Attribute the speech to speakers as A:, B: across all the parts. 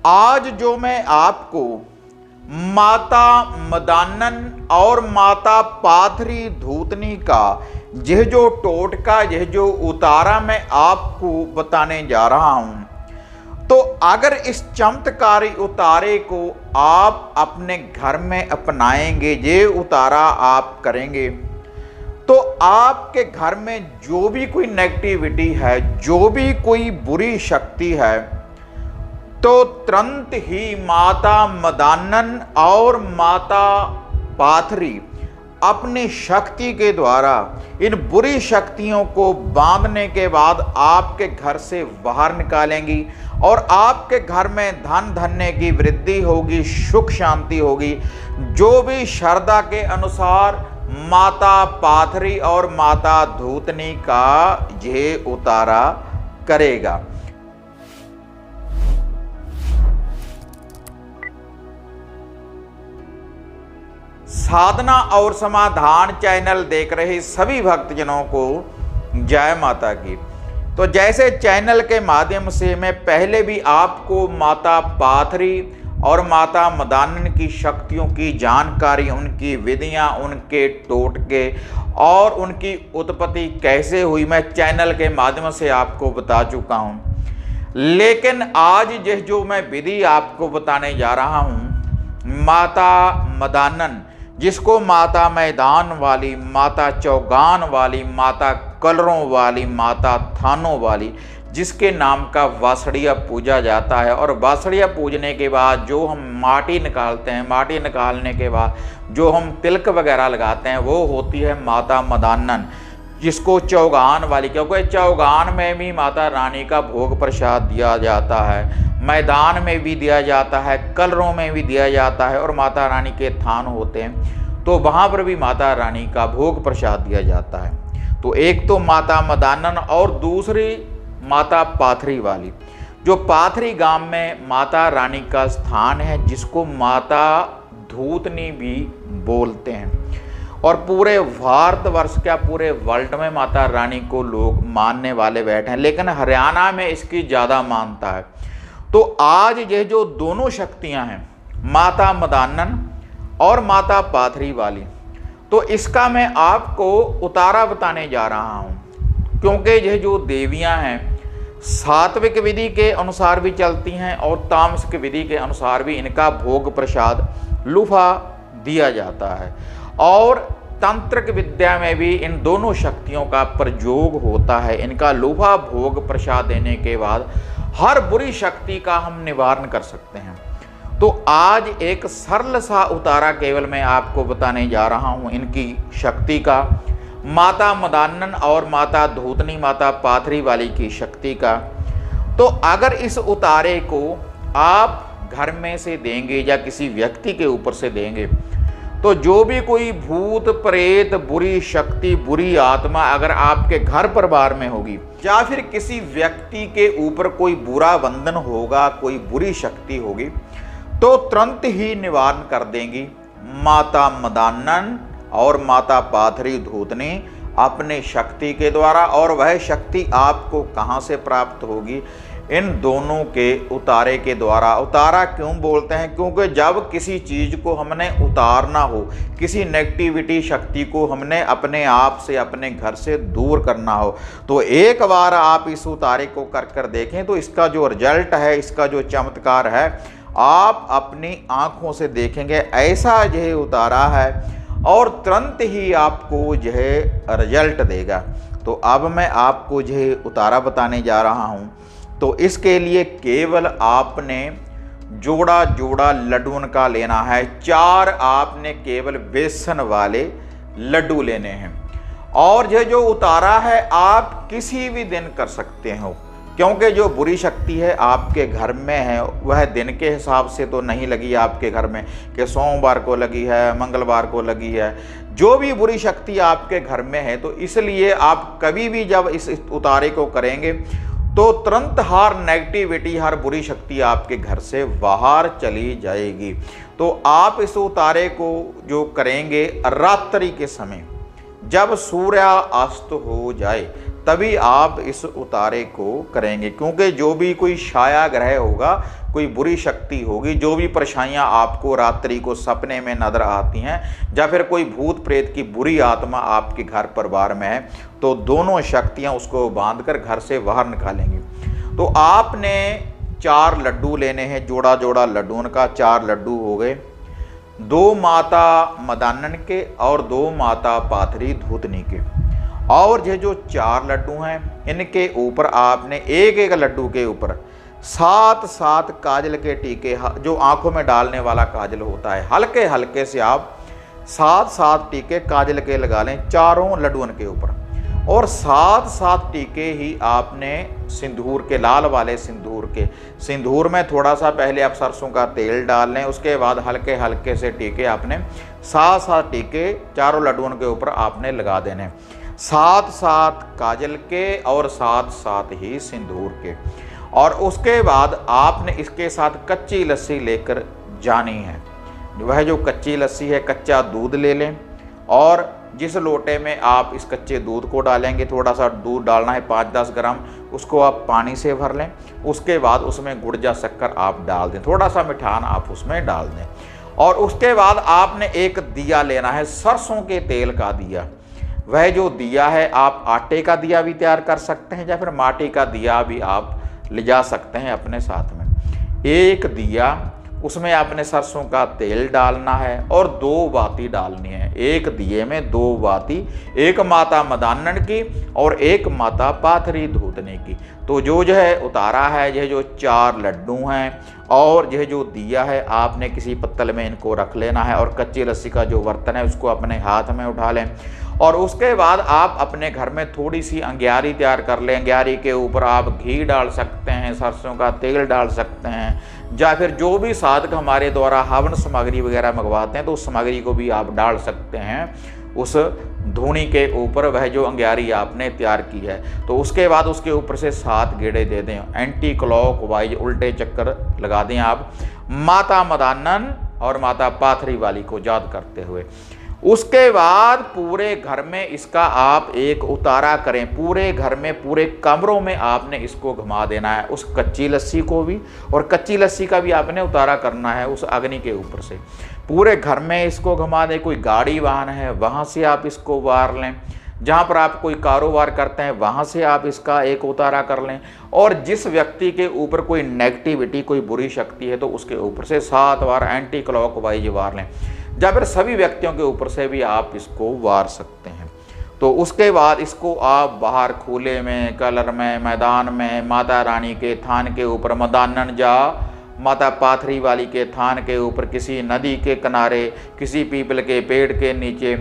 A: आज जो मैं आपको माता मदानन और माता पाथरी धूतनी का यह जो टोटका, यह जो उतारा मैं आपको बताने जा रहा हूं, तो अगर इस चमत्कारी उतारे को आप अपने घर में अपनाएंगे, ये उतारा आप करेंगे, तो आपके घर में जो भी कोई नेगेटिविटी है, जो भी कोई बुरी शक्ति है, तो तुरंत ही माता मदानन और माता पाथरी अपनी शक्ति के द्वारा इन बुरी शक्तियों को बांधने के बाद आपके घर से बाहर निकालेंगी और आपके घर में धन धन्य की वृद्धि होगी, सुख शांति होगी। जो भी श्रद्धा के अनुसार माता पाथरी और माता धूतनी का ये उतारा करेगा। साधना और समाधान चैनल देख रहे सभी भक्तजनों को जय माता की। तो जैसे चैनल के माध्यम से मैं पहले भी आपको माता पाथरी और माता मदानन की शक्तियों की जानकारी, उनकी विधियां, उनके टोटके और उनकी उत्पत्ति कैसे हुई, मैं चैनल के माध्यम से आपको बता चुका हूं। लेकिन आज जो मैं विधि आपको बताने जा रहा हूं, माता मदानन, जिसको माता मैदान वाली, माता चौगान वाली, माता कलरों वाली, माता थानों वाली, जिसके नाम का वासड़िया पूजा जाता है। और वासड़िया पूजने के बाद जो हम माटी निकालते हैं, माटी निकालने के बाद जो हम तिलक वगैरह लगाते हैं, वो होती है माता मदानन, जिसको चौगान वाली, क्योंकि चौगान में भी माता रानी का भोग प्रसाद दिया जाता है, मैदान में भी दिया जाता है, कलरों में भी दिया जाता है, और माता रानी के थान होते हैं तो वहाँ पर भी माता रानी का भोग प्रसाद दिया जाता है। तो एक तो माता मदानन और दूसरी माता पाथरी वाली, जो पाथरी गांव में माता रानी का स्थान है, जिसको माता धूतनी भी बोलते हैं। और पूरे भारतवर्ष, क्या पूरे वर्ल्ड में माता रानी को लोग मानने वाले बैठे हैं, लेकिन हरियाणा में इसकी ज़्यादा मान्यता है। तो आज ये जो दोनों शक्तियां हैं, माता मदानन और माता पाथरी वाली, तो इसका मैं आपको उतारा बताने जा रहा हूं। क्योंकि ये जो देवियां हैं, सात्विक विधि के अनुसार भी चलती हैं और तामसिक विधि के अनुसार भी इनका भोग प्रसाद लुफा दिया जाता है। और तांत्रिक विद्या में भी इन दोनों शक्तियों का प्रयोग होता है। इनका लुफा भोग प्रसाद देने के बाद हर बुरी शक्ति का हम निवारण कर सकते हैं। तो आज एक सरल सा उतारा केवल मैं आपको बताने जा रहा हूं इनकी शक्ति का, माता मदानन और माता धूतनी, माता पाथरी वाली की शक्ति का। तो अगर इस उतारे को आप घर में से देंगे या किसी व्यक्ति के ऊपर से देंगे, तो जो भी कोई भूत प्रेत, बुरी शक्ति, बुरी आत्मा अगर आपके घर परिवार में होगी, या फिर किसी व्यक्ति के ऊपर कोई बुरा बंधन होगा, कोई बुरी शक्ति होगी, तो तुरंत ही निवारण कर देंगी माता मदानन और माता पाथरी धूतनी अपने शक्ति के द्वारा। और वह शक्ति आपको कहाँ से प्राप्त होगी? इन दोनों के उतारे के द्वारा। उतारा क्यों बोलते हैं? क्योंकि जब किसी चीज़ को हमने उतारना हो, किसी नेगेटिविटी शक्ति को हमने अपने आप से, अपने घर से दूर करना हो, तो एक बार आप इस उतारे को कर कर देखें तो इसका जो रिजल्ट है, इसका जो चमत्कार है, आप अपनी आंखों से देखेंगे। ऐसा यह उतारा है और तुरंत ही आपको यह रिजल्ट देगा। तो अब मैं आपको यह उतारा बताने जा रहा हूँ। तो इसके लिए केवल आपने जोड़ा जोड़ा लड्डू का लेना है। 4 आपने केवल बेसन वाले लड्डू लेने हैं। और यह जो उतारा है आप किसी भी दिन कर सकते हो, क्योंकि जो बुरी शक्ति है आपके घर में है, वह दिन के हिसाब से तो नहीं लगी आपके घर में कि सोमवार को लगी है, मंगलवार को लगी है। जो भी बुरी शक्ति आपके घर में है, तो इसलिए आप कभी भी जब इस उतारे को करेंगे तो तुरंत हर नेगेटिविटी, हर बुरी शक्ति आपके घर से बाहर चली जाएगी। तो आप इस उतारे को जो करेंगे रात्रि के समय, जब सूर्य अस्त हो जाए तभी आप इस उतारे को करेंगे। क्योंकि जो भी कोई छाया ग्रह होगा, कोई बुरी शक्ति होगी, जो भी परेशानियां आपको रात्रि को सपने में नजर आती हैं, या फिर कोई भूत प्रेत की बुरी आत्मा आपके घर परिवार में है, तो दोनों शक्तियां उसको बांधकर घर से बाहर निकालेंगी। तो आपने 4 लड्डू लेने हैं, जोड़ा जोड़ा लड्डू का 4 लड्डू हो गए, 2 माता मदानन के और 2 माता पाथरी धूतनी के। और ये जो 4 लड्डू हैं, इनके ऊपर आपने एक एक लड्डू के ऊपर 7 काजल के टीके, जो आंखों में डालने वाला काजल होता है, हल्के हल्के से आप 7 टीके काजल के लगा लें चारों लड्डुओं के ऊपर। और 7 टीके ही आपने सिंदूर के, लाल वाले सिंदूर के, सिंदूर में थोड़ा सा पहले आप सरसों का तेल डाल लें, उसके बाद हल्के हल्के से टीके आपने 7 टीके चारों लड्डुओं के ऊपर आपने लगा देने, 7 काजल के और 7 ही सिंदूर के। और उसके बाद आपने इसके साथ कच्ची लस्सी लेकर जानी है। वह जो कच्ची लस्सी है, कच्चा दूध ले लें, और जिस लोटे में आप इस कच्चे दूध को डालेंगे, थोड़ा सा दूध डालना है 5-10 ग्राम, उसको आप पानी से भर लें। उसके बाद उसमें गुड़ या शक्कर आप डाल दें, थोड़ा सा मिठान आप उसमें डाल दें। और उसके बाद आपने एक दिया लेना है, सरसों के तेल का दिया। वह जो दिया है, आप आटे का दिया भी तैयार कर सकते हैं, या फिर माटी का दिया भी आप ले जा सकते हैं अपने साथ में। एक दिया, उसमें आपने सरसों का तेल डालना है और 2 बाती डालनी है। एक दिए में 2 बाती, एक माता मदानन की और एक माता पाथरी धूतनी की। तो जो है उतारा है, यह जो 4 लड्डू हैं और यह जो दिया है, आपने किसी पत्तल में इनको रख लेना है, और कच्ची लस्सी का जो बर्तन है उसको अपने हाथ में उठा लें। और उसके बाद आप अपने घर में थोड़ी सी अंग्यारी तैयार कर लें। अंग्यारी के ऊपर आप घी डाल सकते हैं, सरसों का तेल डाल सकते हैं, या फिर जो भी साधक हमारे द्वारा हवन सामग्री वगैरह मंगवाते हैं तो उस सामग्री को भी आप डाल सकते हैं उस धूनी के ऊपर, वह जो अंग्यारी आपने तैयार की है। तो उसके बाद उसके ऊपर से 7 गेड़े दे दें, एंटी क्लॉक वाइज उल्टे चक्कर लगा दें आप, माता मदानन और माता पाथरी वाली को याद करते हुए। उसके बाद पूरे घर में इसका आप एक उतारा करें, पूरे घर में, पूरे कमरों में आपने इसको घुमा देना है, उस कच्ची लस्सी को भी, और कच्ची लस्सी का भी आपने उतारा करना है उस अग्नि के ऊपर से। पूरे घर में इसको घुमा दें। कोई गाड़ी वाहन है वहाँ से आप इसको वार लें, जहाँ पर आप कोई कारोबार करते हैं वहाँ से आप इसका एक उतारा कर लें। और जिस व्यक्ति के ऊपर कोई नेगेटिविटी, कोई बुरी शक्ति है, तो उसके ऊपर से 7 बार एंटी क्लॉक वाइज वार लें, या फिर सभी व्यक्तियों के ऊपर से भी आप इसको वार सकते हैं। तो उसके बाद इसको आप बाहर खुले में, कलर में, मैदान में, माता रानी के थान के ऊपर, मदानन जा माता पाथरी वाली के थान के ऊपर, किसी नदी के किनारे, किसी पीपल के पेड़ के नीचे,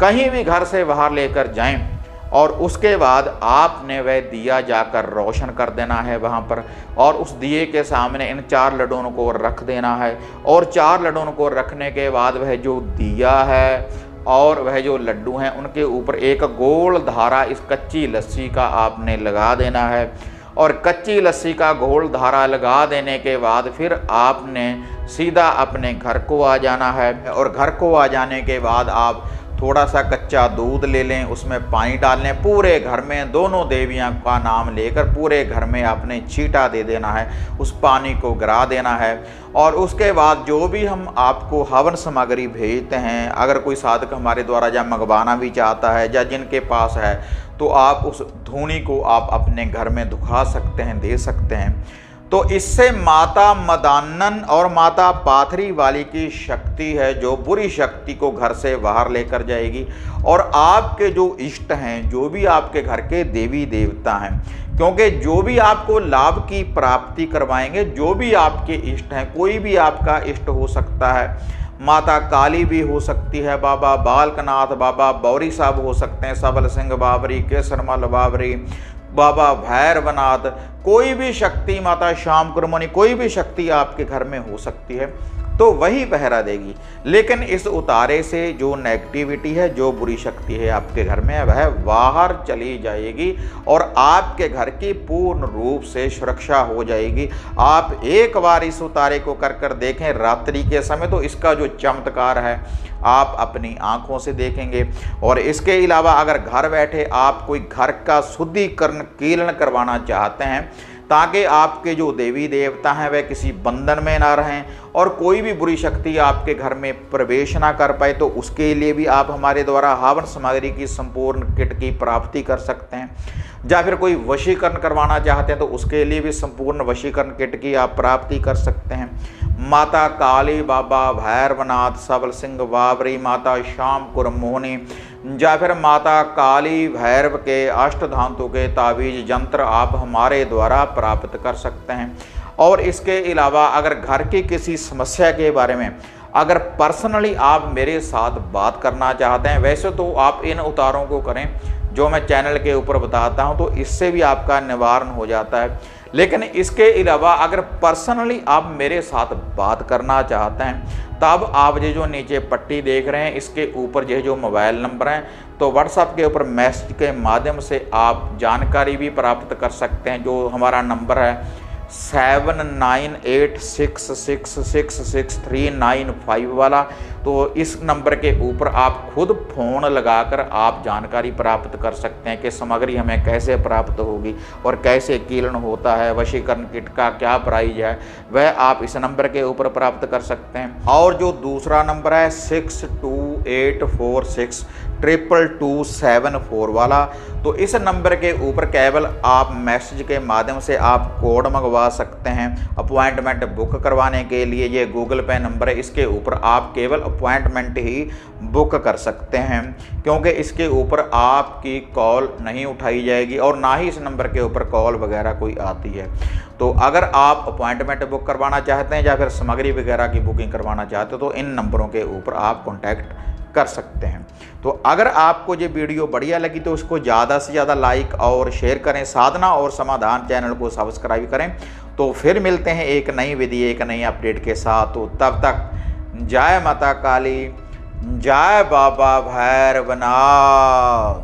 A: कहीं भी घर से बाहर लेकर जाएं। और उसके बाद आपने वह दिया जाकर रोशन कर देना है वहाँ पर, और उस दिए के सामने इन 4 लड्डुओं को रख देना है। और 4 लड्डुओं को रखने के बाद वह जो दिया है और वह जो लड्डू हैं उनके ऊपर एक गोल धारा इस कच्ची लस्सी का आपने लगा देना है। और कच्ची लस्सी का गोल धारा लगा देने के बाद फिर आपने सीधा अपने घर को आ जाना है। और घर को आ जाने के बाद आप थोड़ा सा कच्चा दूध ले लें, उसमें पानी डाल लें, पूरे घर में दोनों देवियां का नाम लेकर पूरे घर में आपने छींटा दे देना है, उस पानी को गिरा देना है। और उसके बाद जो भी हम आपको हवन सामग्री भेजते हैं, अगर कोई साधक हमारे द्वारा या मंगवाना भी चाहता है या जिनके पास है, तो आप उस धूनी को आप अपने घर में दुखा सकते हैं, दे सकते हैं। तो इससे माता मदानन और माता पाथरी वाली की शक्ति है जो बुरी शक्ति को घर से बाहर लेकर जाएगी। और आपके जो इष्ट हैं, जो भी आपके घर के देवी देवता हैं, क्योंकि जो भी आपको लाभ की प्राप्ति करवाएंगे, जो भी आपके इष्ट हैं, कोई भी आपका इष्ट हो सकता है, माता काली भी हो सकती है, बाबा बालकनाथ, बाबा बौरी साहब हो सकते हैं, सबल सिंह बाबरी, केसरमल बाबरी, बाबा भैरवनाथ, कोई भी शक्ति, माता श्याम कुरमनी, कोई भी शक्ति आपके घर में हो सकती है। तो वही पहरा देगी। लेकिन इस उतारे से जो नेगेटिविटी है, जो बुरी शक्ति है आपके घर में, वह बाहर चली जाएगी और आपके घर की पूर्ण रूप से सुरक्षा हो जाएगी। आप एक बार इस उतारे को कर देखें रात्रि के समय, तो इसका जो चमत्कार है आप अपनी आंखों से देखेंगे। और इसके अलावा अगर घर बैठे आप कोई घर का शुद्धिकरण कीलन करवाना चाहते हैं ताकि आपके जो देवी देवता हैं वह किसी बंधन में ना रहें और कोई भी बुरी शक्ति आपके घर में प्रवेश ना कर पाए, तो उसके लिए भी आप हमारे द्वारा हवन सामग्री की संपूर्ण किट की प्राप्ति कर सकते हैं। या फिर कोई वशीकरण करवाना चाहते हैं तो उसके लिए भी संपूर्ण वशीकरण किट की आप प्राप्ति कर सकते हैं। माता काली, बाबा भैरवनाथ, सबल सिंह बाबरी, माता श्याम कुरमोहनी या फिर माता काली भैरव के अष्टधातु के ताबीज यंत्र आप हमारे द्वारा प्राप्त कर सकते हैं। और इसके अलावा अगर घर की किसी समस्या के बारे में अगर पर्सनली आप मेरे साथ बात करना चाहते हैं, वैसे तो आप इन उतारों को करें जो मैं चैनल के ऊपर बताता हूं, तो इससे भी आपका निवारण हो जाता है। लेकिन इसके अलावा अगर पर्सनली आप मेरे साथ बात करना चाहते हैं, तब आप ये जो नीचे पट्टी देख रहे हैं इसके ऊपर ये जो मोबाइल नंबर हैं, तो व्हाट्सएप के ऊपर मैसेज के माध्यम से आप जानकारी भी प्राप्त कर सकते हैं। जो हमारा नंबर है 7986666395 वाला, तो इस नंबर के ऊपर आप खुद फ़ोन लगाकर आप जानकारी प्राप्त कर सकते हैं कि सामग्री हमें कैसे प्राप्त होगी और कैसे कीलन होता है, वशीकरण किट का क्या प्राइस है, वह आप इस नंबर के ऊपर प्राप्त कर सकते हैं। और जो दूसरा नंबर है 6284622774 वाला, तो इस नंबर के ऊपर केवल आप मैसेज के माध्यम से आप कोड मंगवा सकते हैं अपॉइंटमेंट बुक करवाने के लिए। ये गूगल पे नंबर है, इसके ऊपर आप केवल अपॉइंटमेंट ही बुक कर सकते हैं, क्योंकि इसके ऊपर आपकी कॉल नहीं उठाई जाएगी और ना ही इस नंबर के ऊपर कॉल वगैरह कोई आती है। तो अगर आप अपॉइंटमेंट बुक करवाना चाहते हैं या फिर सामग्री वगैरह की बुकिंग करवाना चाहते हो तो इन नंबरों के ऊपर आप कॉन्टैक्ट कर सकते हैं। तो अगर आपको ये वीडियो बढ़िया लगी तो उसको ज़्यादा से ज़्यादा लाइक और शेयर करें, साधना और समाधान चैनल को सब्सक्राइब करें। तो फिर मिलते हैं एक नई विधि, एक नई अपडेट के साथ। तो तब तक जय माता काली, जय बाबा भैरवनाथ।